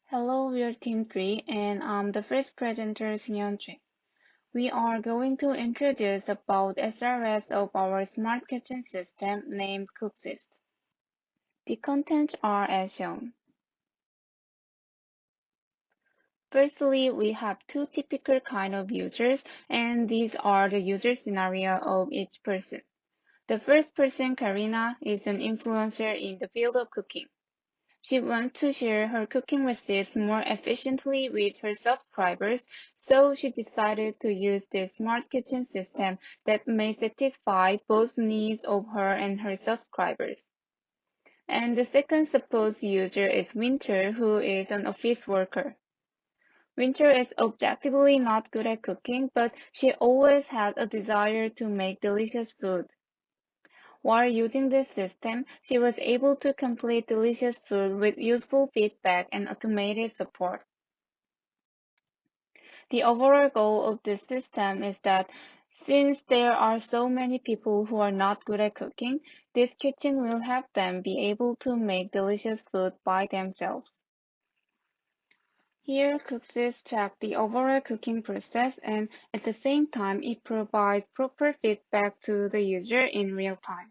Hello, we're Team 3 and I'm the first presenter, Seonjae. We are going to introduce about SRS of our smart kitchen system named CookSys. The contents are as shown. Firstly, we have two typical kind of users and these are the user scenario of each person. The first person, Karina, is an influencer in the field of cooking. She wants to share her cooking recipes more efficiently with her subscribers, so she decided to use this smart kitchen system that may satisfy both needs of her and her subscribers. And the second supposed user is Winter, who is an office worker. Winter is objectively not good at cooking, but she always had a desire to make delicious food. While using this system, she was able to complete delicious food with useful feedback and automated support. The overall goal of this system is that since there are so many people who are not good at cooking, this kitchen will help them be able to make delicious food by themselves. Here, Cooksys track the overall cooking process and at the same time it provides proper feedback to the user in real time.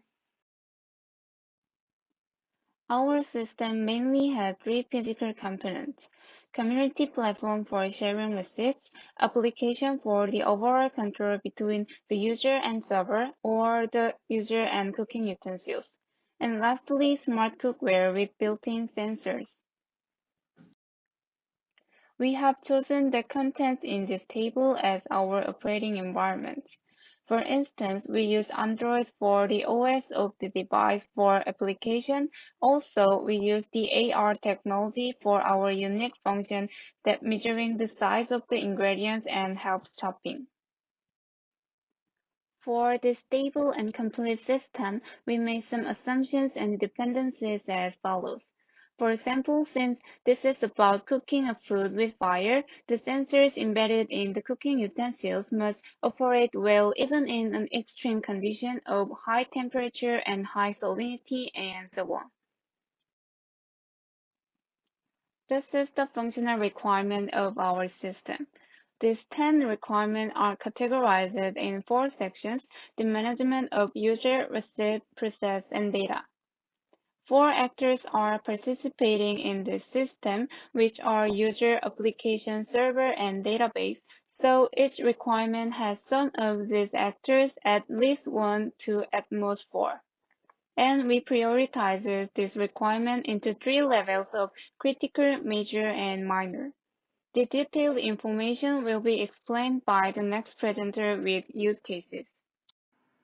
Our system mainly has three physical components: community platform for sharing receipts, application for the overall control between the user and server or the user and cooking utensils, and lastly, smart cookware with built-in sensors. We have chosen the contents in this table as our operating environment. For instance, we use Android for the OS of the device for application. Also, we use the AR technology for our unique function that measuring the size of the ingredients and helps chopping. For this stable and complete system, we made some assumptions and dependencies as follows. For example, since this is about cooking a food with fire, the sensors embedded in the cooking utensils must operate well even in an extreme condition of high temperature and high salinity and so on. This is the functional requirement of our system. These 10 requirements are categorized in four sections: the management of user, receipt, process, and data. Four actors are participating in this system, which are user, application, server, and database. So each requirement has some of these actors, at least one to at most four. And we prioritize this requirement into three levels of critical, major, and minor. The detailed information will be explained by the next presenter with use cases.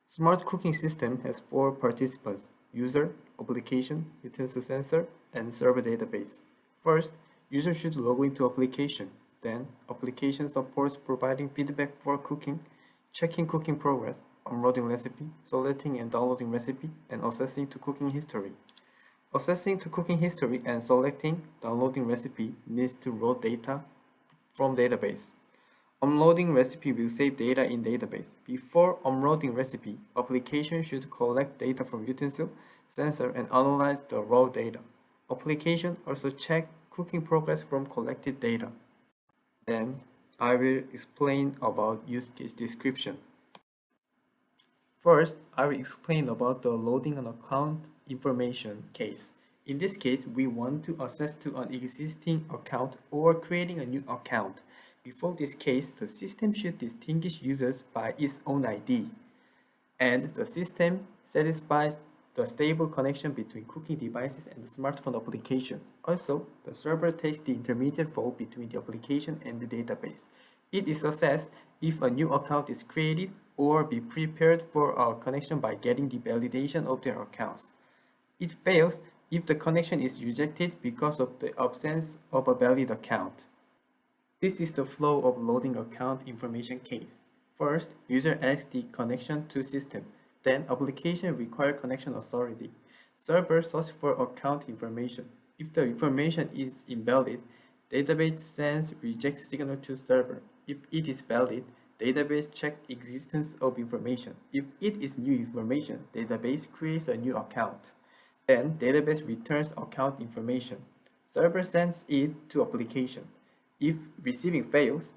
Smart cooking system has four participants: user, application, utensil sensor, and server database. First, user should log into application. Then, application supports providing feedback for cooking, checking cooking progress, uploading recipe, selecting and downloading recipe, and accessing to cooking history. Accessing to cooking history and selecting, downloading recipe needs to raw data from database. Uploading recipe will save data in database. Before uploading recipe, application should collect data from utensil, sensor, and analyze the raw data. Application also check cooking progress from collected data. Then, I will explain about use case description. First, I will explain about the loading an account information case. In this case, we want to access to an existing account or creating a new account. Before this case, the system should distinguish users by its own ID, and the system satisfies the stable connection between cooking devices and the smartphone application. Also, the server takes the intermediate role between the application and the database. It is assessed if a new account is created or be prepared for a connection by getting the validation of their accounts. It fails if the connection is rejected because of the absence of a valid account. This is the flow of loading account information case. First, user adds the connection to system. Then, application require connection authority. Server search for account information. If the information is invalid, database sends reject signal to server. If it is valid, database check existence of information. If it is new information, database creates a new account. Then, database returns account information. Server sends it to application. If receiving fails,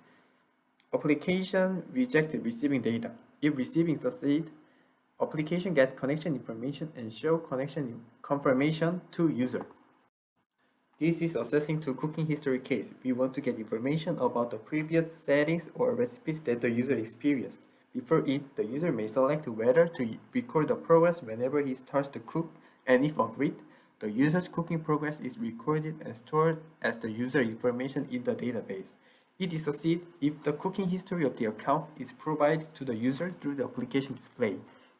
application rejected receiving data. If receiving succeed, application get connection information and show connection confirmation to user. This is assessing to cooking history case. We want to get information about the previous settings or recipes that the user experienced. Before it, the user may select whether to record the progress whenever he starts to cook, and if agreed, the user's cooking progress is recorded and stored as the user information in the database. It is succeed if the cooking history of the account is provided to the user through the application display.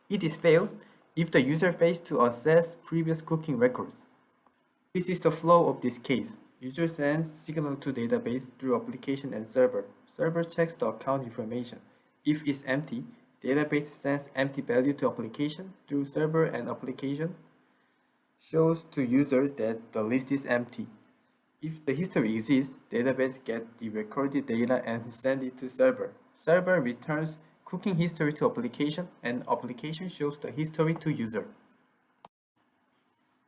It is failed if the user fails to access previous cooking records. This is the flow of this case. User sends signal to database through application and server. Server checks the account information. If it's empty, database sends empty value to application through server and application shows to user that the list is empty. If the history exists, database gets the recorded data and send it to server. Server returns cooking history to application and application shows the history to user.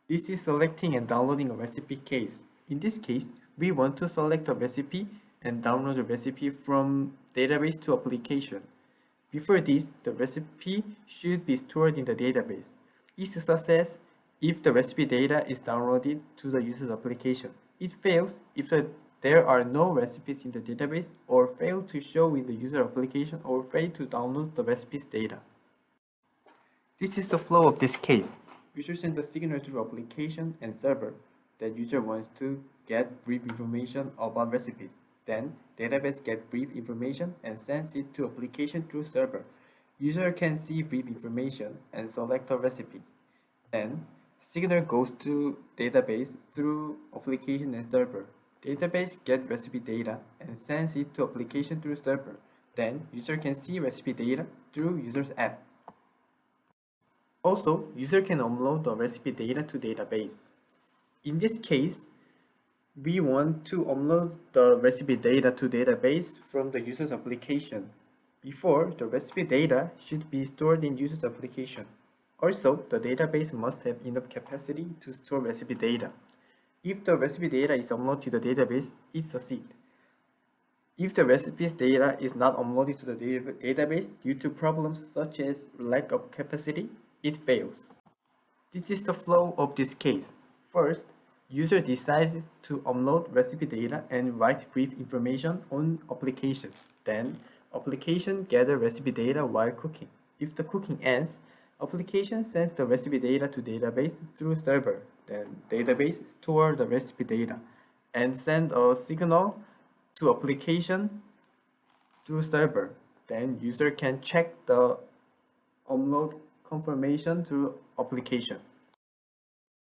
This is selecting and downloading a recipe case. In this case, we want to select a recipe and download the recipe from database to application. Before this, the recipe should be stored in the database. It's a success if the recipe data is downloaded to the user's application. It fails if there are no recipes in the database or fail to show in the user application or fail to download the recipe's data. This is the flow of this case. User sends a signal to application and server that user wants to get brief information about recipes. Then, database gets brief information and sends it to application through server. User can see brief information and select a recipe. Then, signal goes to database through application and server. Database gets recipe data and sends it to application through server. Then, user can see recipe data through user's app. Also, user can upload the recipe data to database. In this case, we want to upload the recipe data to database from the user's application. Before, the recipe data should be stored in user's application. Also, the database must have enough capacity to store recipe data. If the recipe data is uploaded to the database, it succeeds. If the recipe's data is not uploaded to the database due to problems such as lack of capacity, it fails. This is the flow of this case. First, user decides to upload recipe data and write brief information on application. Then, application gather recipe data while cooking. If the cooking ends, application sends the recipe data to database through server. Then, database store the recipe data and send a signal to application through server. Then, user can check the upload confirmation through application.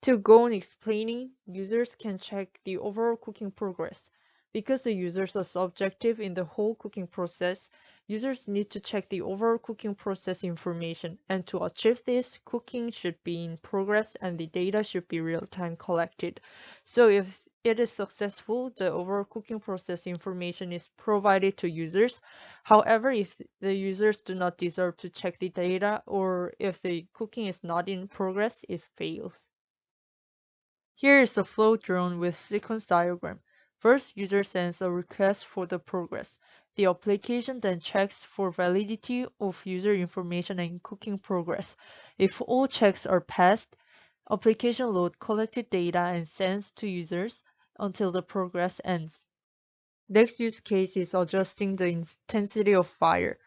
To go on explaining, users can check the overall cooking progress. Because the users are subjective in the whole cooking process, users need to check the overall cooking process information, and to achieve this, cooking should be in progress and the data should be real-time collected. So if it is successful, the overall cooking process information is provided to users. However, if the users do not deserve to check the data or if the cooking is not in progress, it fails. Here is a flow drawn with sequence diagram. First, user sends a request for the progress. The application then checks for validity of user information and cooking progress. If all checks are passed, application load collected data and sends to users until the progress ends. Next use case is adjusting the intensity of fire.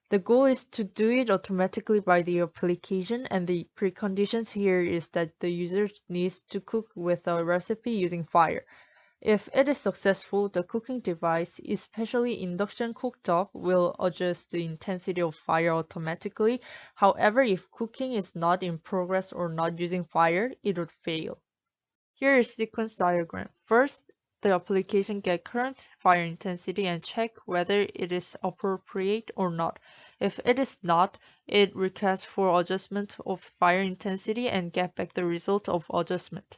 The goal is to do it automatically by the application, and the preconditions here is that the user needs to cook with a recipe using fire. If it is successful, the cooking device, especially induction cooktop, will adjust the intensity of fire automatically. However, if cooking is not in progress or not using fire, it would fail. Here is sequence diagram. First, the application get current fire intensity and check whether it is appropriate or not. If it is not, it requests for adjustment of fire intensity and get back the result of adjustment.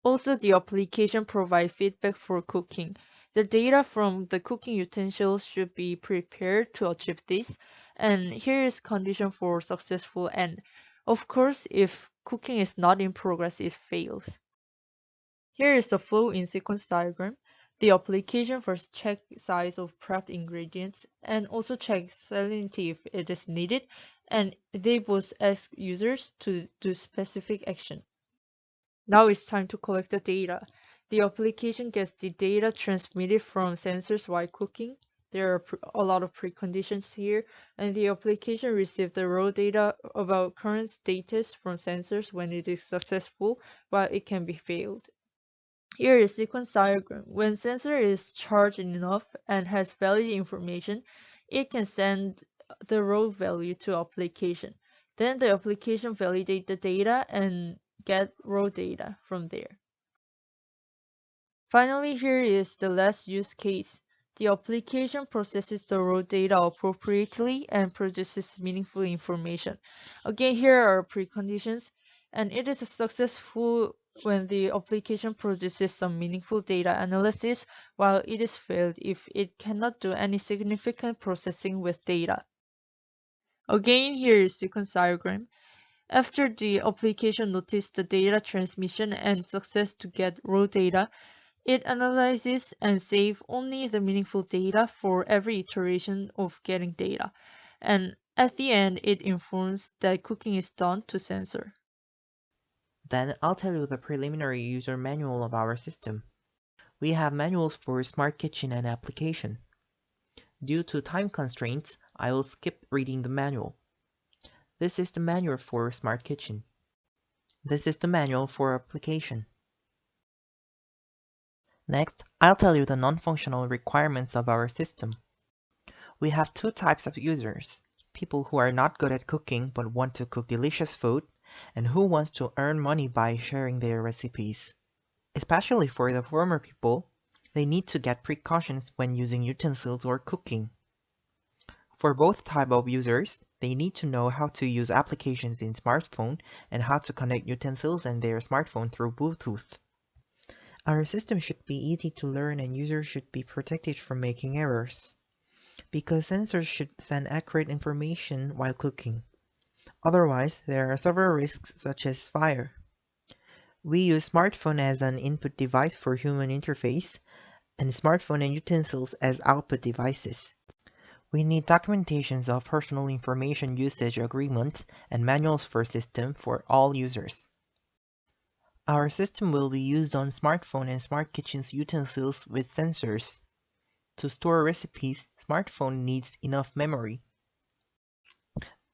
Also, the application provide feedback for cooking. The data from the cooking utensils should be prepared to achieve this, and here is condition for successful end. Of course, if cooking is not in progress, it fails. Here is the flow in sequence diagram. The application first checks size of prepped ingredients and also checks salinity if it is needed, and they both ask users to do specific action. Now it's time to collect the data. The application gets the data transmitted from sensors while cooking. There are a lot of preconditions here, and the application receives the raw data about current status from sensors when it is successful, while it can be failed. Here is sequence diagram. When sensor is charged enough and has valid information, it can send the raw value to application. Then the application validates the data and get raw data from there. Finally, here is the last use case. The application processes the raw data appropriately and produces meaningful information. Again, here are preconditions, and it is successful when the application produces some meaningful data analysis, while it is failed if it cannot do any significant processing with data. Again, here is sequence diagram. After the application noticed the data transmission and success to get raw data, it analyzes and saves only the meaningful data for every iteration of getting data. And at the end, it informs that cooking is done to sensor. Then I'll tell you the preliminary user manual of our system. We have manuals for Smart Kitchen and application. Due to time constraints, I will skip reading the manual. This is the manual for Smart Kitchen. This is the manual for application. Next, I'll tell you the non-functional requirements of our system. We have two types of users: people who are not good at cooking but want to cook delicious food, and who wants to earn money by sharing their recipes. Especially for the former people, they need to get precautions when using utensils or cooking. For both type of users, they need to know how to use applications in smartphone and how to connect utensils and their smartphone through Bluetooth. Our system should be easy to learn and users should be protected from making errors, because sensors should send accurate information while cooking. Otherwise, there are several risks such as fire. We use smartphone as an input device for human interface, and smartphone and utensils as output devices. We need documentations of personal information usage agreements and manuals for system for all users. Our system will be used on smartphone and smart kitchen's utensils with sensors. To store recipes, smartphone needs enough memory.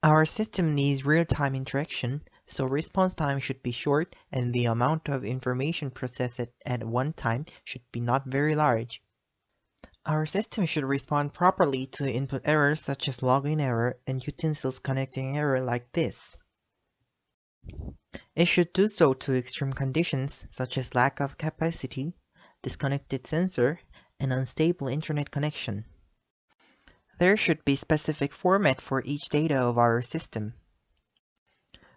Our system needs real-time interaction, so response time should be short and the amount of information processed at one time should be not very large. Our system should respond properly to input errors such as login error and utensils connecting error like this. It should do so to extreme conditions such as lack of capacity, disconnected sensor, and unstable internet connection. There should be specific format for each data of our system.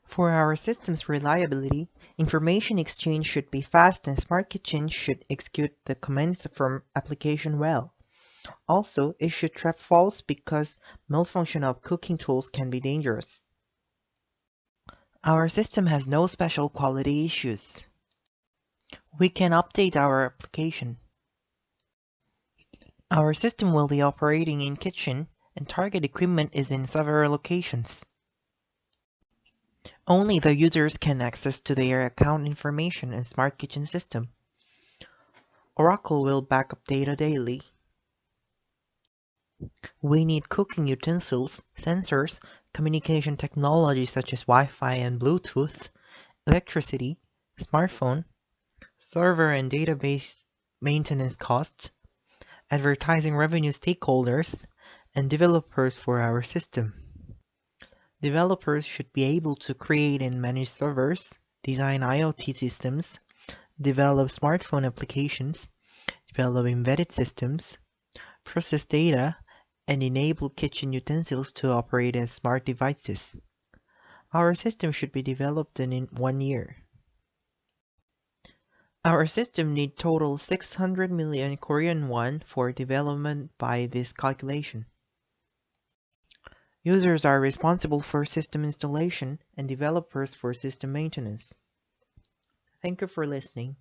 For our system's reliability, information exchange should be fast and Smart Kitchen should execute the commands from application well. Also, it should trap faults because malfunction of cooking tools can be dangerous. Our system has no special quality issues. We can update our application. Our system will be operating in kitchen and target equipment is in several locations. Only the users can access to their account information and Smart Kitchen system. Oracle will backup data daily. We need cooking utensils, sensors, communication technology such as Wi-Fi and Bluetooth, electricity, smartphone, server and database maintenance costs, advertising revenue stakeholders, and developers for our system. Developers should be able to create and manage servers, design IoT systems, develop smartphone applications, develop embedded systems, process data, and enable kitchen utensils to operate as smart devices. Our system should be developed in 1 year. Our system need total 600 million Korean won for development by this calculation. Users are responsible for system installation and developers for system maintenance. Thank you for listening.